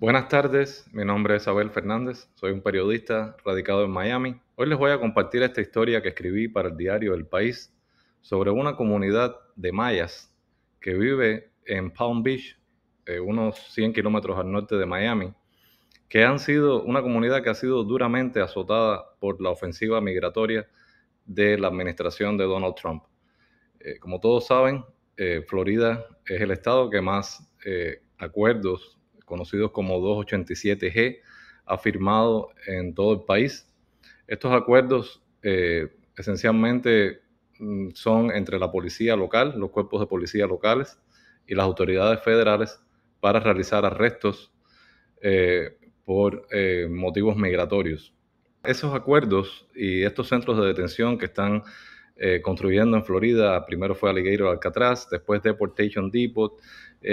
Buenas tardes, mi nombre es Abel Fernández, soy un periodista radicado en Miami. Hoy les voy a compartir esta historia que escribí para el diario El País sobre una comunidad de mayas que vive en Palm Beach, unos 100 kilómetros al norte de Miami, que han sido una comunidad que ha sido duramente azotada por la ofensiva migratoria de la administración de Donald Trump. Como todos saben, Florida es el estado que más acuerdos conocidos como 287G ha firmado en todo el país. Estos acuerdos esencialmente son entre la policía local, los cuerpos de policía locales y las autoridades federales para realizar arrestos por motivos migratorios. Esos acuerdos y estos centros de detención que están construyendo en Florida, primero fue Alligator Alcatraz, después Deportation Depot,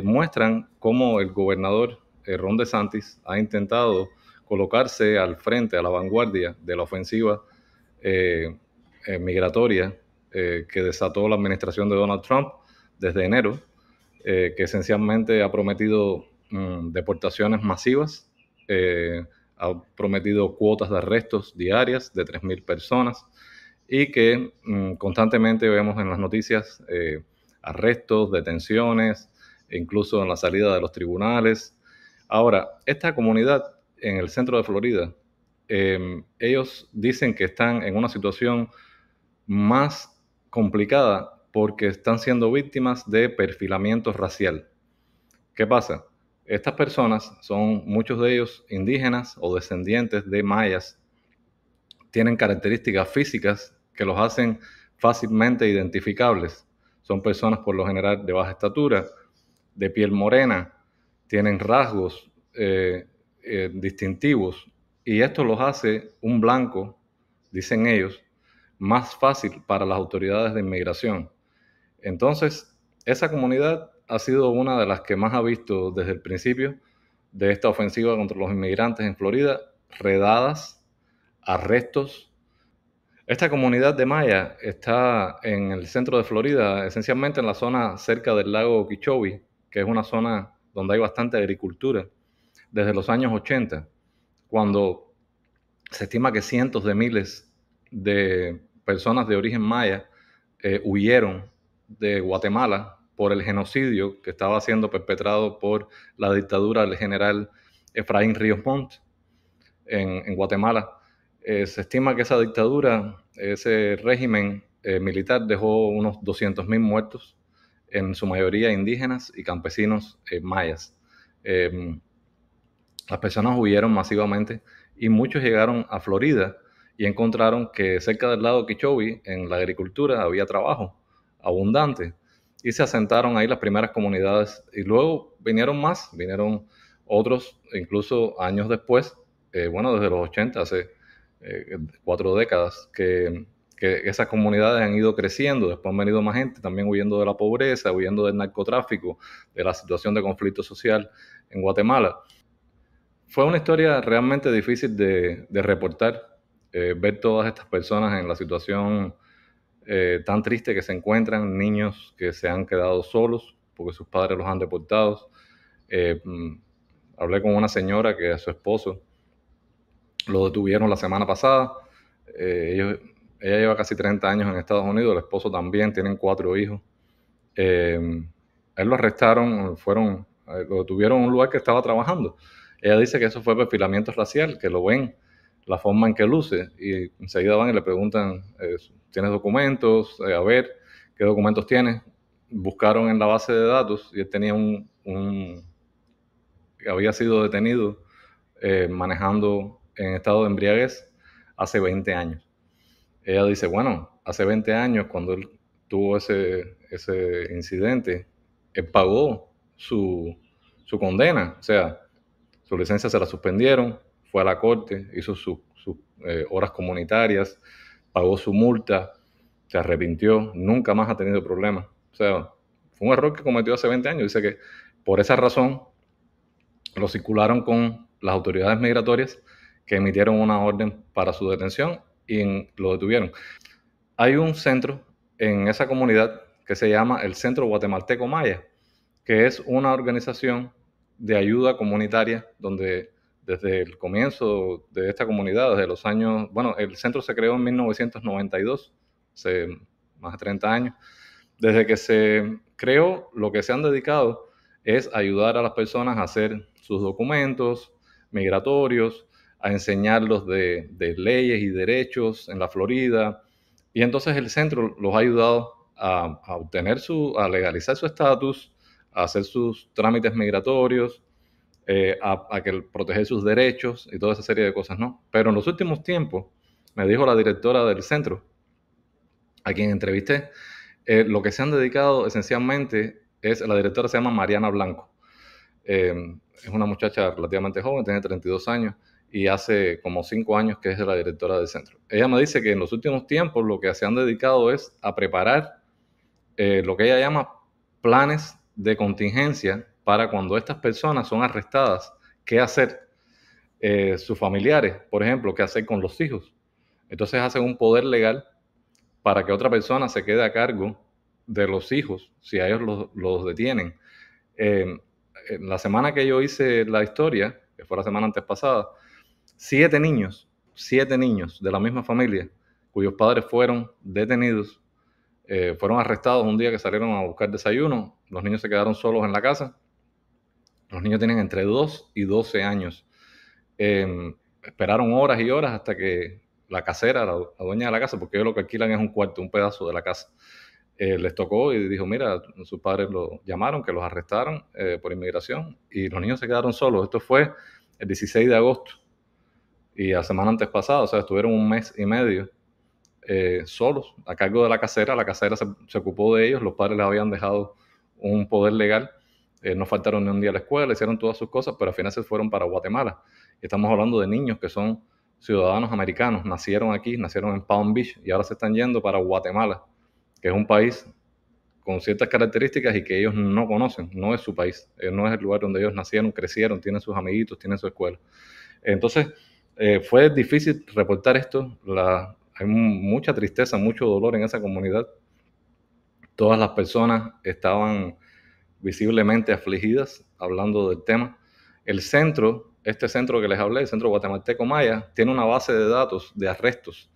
muestran cómo el gobernador Ron DeSantis ha intentado colocarse al frente, a la vanguardia de la ofensiva migratoria que desató la administración de Donald Trump desde enero, que esencialmente ha prometido deportaciones masivas, ha prometido cuotas de arrestos diarias de 3.000 personas y que constantemente vemos en las noticias arrestos, detenciones, incluso en la salida de los tribunales. Ahora, esta comunidad en el centro de Florida, ellos dicen que están en una situación más complicada porque están siendo víctimas de perfilamiento racial. ¿Qué pasa? Estas personas son muchos de ellos indígenas o descendientes de mayas, tienen características físicas que los hacen fácilmente identificables. Son personas por lo general de baja estatura, de piel morena, tienen rasgos distintivos y esto los hace un blanco, dicen ellos, más fácil para las autoridades de inmigración. Entonces, esa comunidad ha sido una de las que más ha visto desde el principio de esta ofensiva contra los inmigrantes en Florida, redadas, arrestos. Esta comunidad de maya está en el centro de Florida, esencialmente en la zona cerca del lago Okeechobee, que es una zona donde hay bastante agricultura, desde los años 80, cuando se estima que cientos de miles de personas de origen maya huyeron de Guatemala por el genocidio que estaba siendo perpetrado por la dictadura del general Efraín Ríos Montt en Guatemala. Se estima que esa dictadura, ese régimen militar dejó unos 200.000 muertos, en su mayoría indígenas y campesinos mayas. Las personas huyeron masivamente y muchos llegaron a Florida y encontraron que cerca del lago Okeechobee, en la agricultura, había trabajo abundante y se asentaron ahí las primeras comunidades y luego vinieron otros, incluso años después, desde los 80, hace 4 décadas, que esas comunidades han ido creciendo, después han venido más gente, también huyendo de la pobreza, huyendo del narcotráfico, de la situación de conflicto social en Guatemala. Fue una historia realmente difícil de reportar, ver todas estas personas en la situación tan triste que se encuentran, niños que se han quedado solos porque sus padres los han deportado. Eh, mm, Hablé con una señora que a su esposo lo detuvieron la semana pasada. Ella lleva casi 30 años en Estados Unidos, el esposo también, tienen 4 hijos. A él lo arrestaron, lo detuvieron en un lugar que estaba trabajando. Ella dice que eso fue perfilamiento racial, que lo ven, la forma en que luce, y enseguida van y le preguntan, ¿tienes documentos? A ver, ¿qué documentos tienes? Buscaron en la base de datos y él tenía había sido detenido manejando en estado de embriaguez hace 20 años. Ella dice, bueno, hace 20 años cuando él tuvo ese incidente, él pagó su condena, o sea, su licencia se la suspendieron, fue a la corte, hizo sus horas comunitarias, pagó su multa, se arrepintió, nunca más ha tenido problemas. O sea, fue un error que cometió hace 20 años. Dice que por esa razón lo circularon con las autoridades migratorias que emitieron una orden para su detención y lo detuvieron. Hay un centro en esa comunidad que se llama el Centro Guatemalteco Maya, que es una organización de ayuda comunitaria, donde desde el comienzo de esta comunidad, desde los años, bueno, el centro se creó en 1992, hace más de 30 años. Desde que se creó, lo que se han dedicado es ayudar a las personas a hacer sus documentos migratorios, a enseñarlos de leyes y derechos en la Florida. Y entonces el centro los ha ayudado a obtener a legalizar su estatus, a hacer sus trámites migratorios, a que proteger sus derechos y toda esa serie de cosas, ¿no? Pero en los últimos tiempos, me dijo la directora del centro, a quien entrevisté, lo que se han dedicado esencialmente la directora se llama Mariana Blanco. Es una muchacha relativamente joven, tiene 32 años y hace como 5 años que es la directora del centro. Ella me dice que en los últimos tiempos lo que se han dedicado es a preparar lo que ella llama planes de contingencia para cuando estas personas son arrestadas, qué hacer. Sus familiares, por ejemplo, qué hacer con los hijos. Entonces hacen un poder legal para que otra persona se quede a cargo de los hijos si a ellos los detienen. En la semana que yo hice la historia, que fue la semana antes pasada, 7 niños de la misma familia, cuyos padres fueron detenidos, fueron arrestados un día que salieron a buscar desayuno. Los niños se quedaron solos en la casa. Los niños tienen entre 2 y 12 años. Esperaron horas y horas hasta que la casera, la dueña de la casa, porque ellos lo que alquilan es un cuarto, un pedazo de la casa, les tocó y dijo, mira, sus padres lo llamaron, que los arrestaron por inmigración, y los niños se quedaron solos. Esto fue el 16 de agosto y la semana antes pasada, o sea, estuvieron un mes y medio solos a cargo de la casera. La casera se ocupó de ellos, los padres les habían dejado un poder legal, no faltaron ni un día a la escuela, hicieron todas sus cosas, pero al final se fueron para Guatemala. Y estamos hablando de niños que son ciudadanos americanos, nacieron aquí, nacieron en Palm Beach y ahora se están yendo para Guatemala, que es un país con ciertas características y que ellos no conocen, no es su país, no es el lugar donde ellos nacieron, crecieron, tienen sus amiguitos, tienen su escuela. Entonces, fue difícil reportar esto, hay mucha tristeza, mucho dolor en esa comunidad. Todas las personas estaban visiblemente afligidas hablando del tema. El centro, este centro que les hablé, el Centro Guatemalteco Maya, tiene una base de datos de arrestos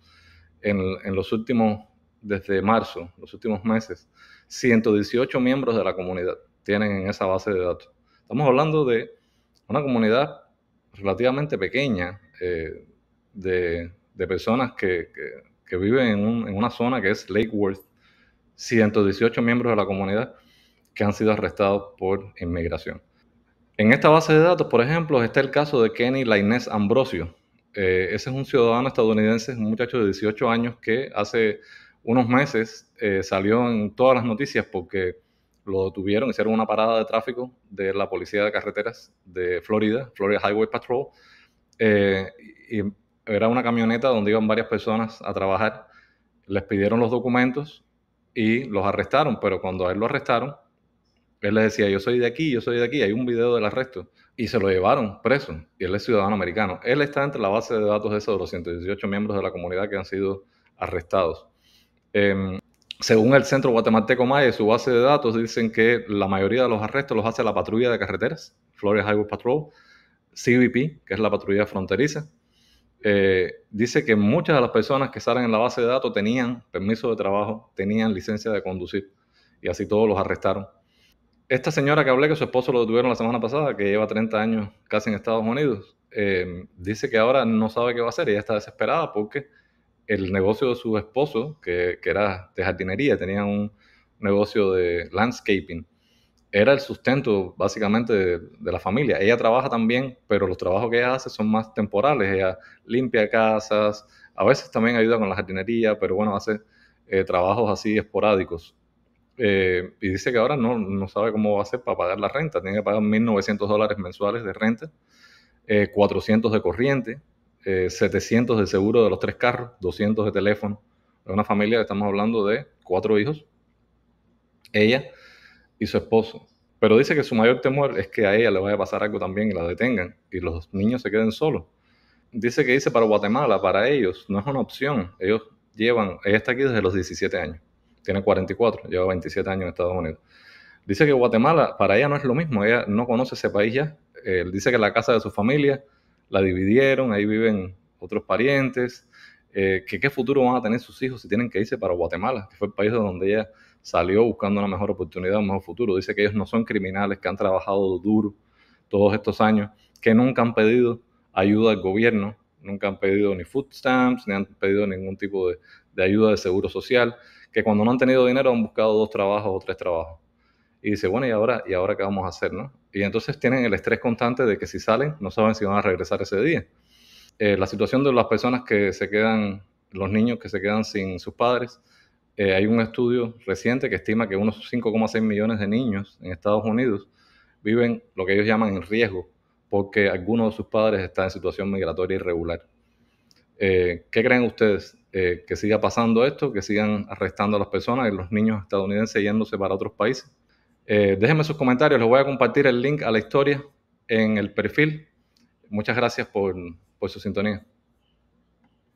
en los últimos, desde marzo, los últimos meses. 118 miembros de la comunidad tienen en esa base de datos. Estamos hablando de una comunidad relativamente pequeña de personas que viven en una zona que es Lake Worth. 118 miembros de la comunidad que han sido arrestados por inmigración. En esta base de datos, por ejemplo, está el caso de Kenny Lainez Ambrosio. Ese es un ciudadano estadounidense, un muchacho de 18 años que hace unos meses salió en todas las noticias porque lo detuvieron, hicieron una parada de tráfico de la Policía de Carreteras de Florida, Florida Highway Patrol, y era una camioneta donde iban varias personas a trabajar. Les pidieron los documentos y los arrestaron, pero cuando a él lo arrestaron, él les decía, yo soy de aquí, hay un video del arresto, y se lo llevaron preso, y él es ciudadano americano. Él está entre la base de datos de esos 218 miembros de la comunidad que han sido arrestados. Según el Centro Guatemalteco Maya y su base de datos, dicen que la mayoría de los arrestos los hace la patrulla de carreteras, Florida Highway Patrol, CBP, que es la patrulla fronteriza. Dice que muchas de las personas que salen en la base de datos tenían permiso de trabajo, tenían licencia de conducir, y así todos los arrestaron. Esta señora que hablé, que su esposo lo detuvieron la semana pasada, que lleva 30 años casi en Estados Unidos, dice que ahora no sabe qué va a hacer. Ella está desesperada porque el negocio de su esposo, que era de jardinería, tenía un negocio de landscaping, era el sustento básicamente de la familia. Ella trabaja también, pero los trabajos que ella hace son más temporales. Ella limpia casas, a veces también ayuda con la jardinería, pero bueno, hace trabajos así esporádicos. Y dice que ahora no sabe cómo va a hacer para pagar la renta. Tiene que pagar $1,900 mensuales de renta, 400 de corriente, 700 de seguro de los 3 carros, 200 de teléfono. Es una familia que estamos hablando de 4 hijos, ella y su esposo. Pero dice que su mayor temor es que a ella le vaya a pasar algo también y la detengan y los niños se queden solos. Dice para Guatemala, para ellos no es una opción. Ella está aquí desde los 17 años. Tiene 44, lleva 27 años en Estados Unidos. Dice que Guatemala para ella no es lo mismo, ella no conoce ese país ya. Él dice que la casa de su familia la dividieron, ahí viven otros parientes, que qué futuro van a tener sus hijos si tienen que irse para Guatemala, que fue el país de donde ella salió buscando una mejor oportunidad, un mejor futuro. Dice que ellos no son criminales, que han trabajado duro todos estos años, que nunca han pedido ayuda al gobierno, nunca han pedido ni food stamps, ni han pedido ningún tipo de ayuda de seguro social, que cuando no han tenido dinero han buscado 2 trabajos o 3 trabajos. Y dice, bueno, ¿y ahora qué vamos a hacer, no? Y entonces tienen el estrés constante de que si salen, no saben si van a regresar ese día. La situación de las personas que se quedan, los niños que se quedan sin sus padres, hay un estudio reciente que estima que unos 5,6 millones de niños en Estados Unidos viven lo que ellos llaman en riesgo, porque alguno de sus padres está en situación migratoria irregular. ¿Qué creen ustedes? ¿Que siga pasando esto? ¿Que sigan arrestando a las personas y los niños estadounidenses yéndose para otros países? Déjenme sus comentarios, les voy a compartir el link a la historia en el perfil. Muchas gracias por su sintonía.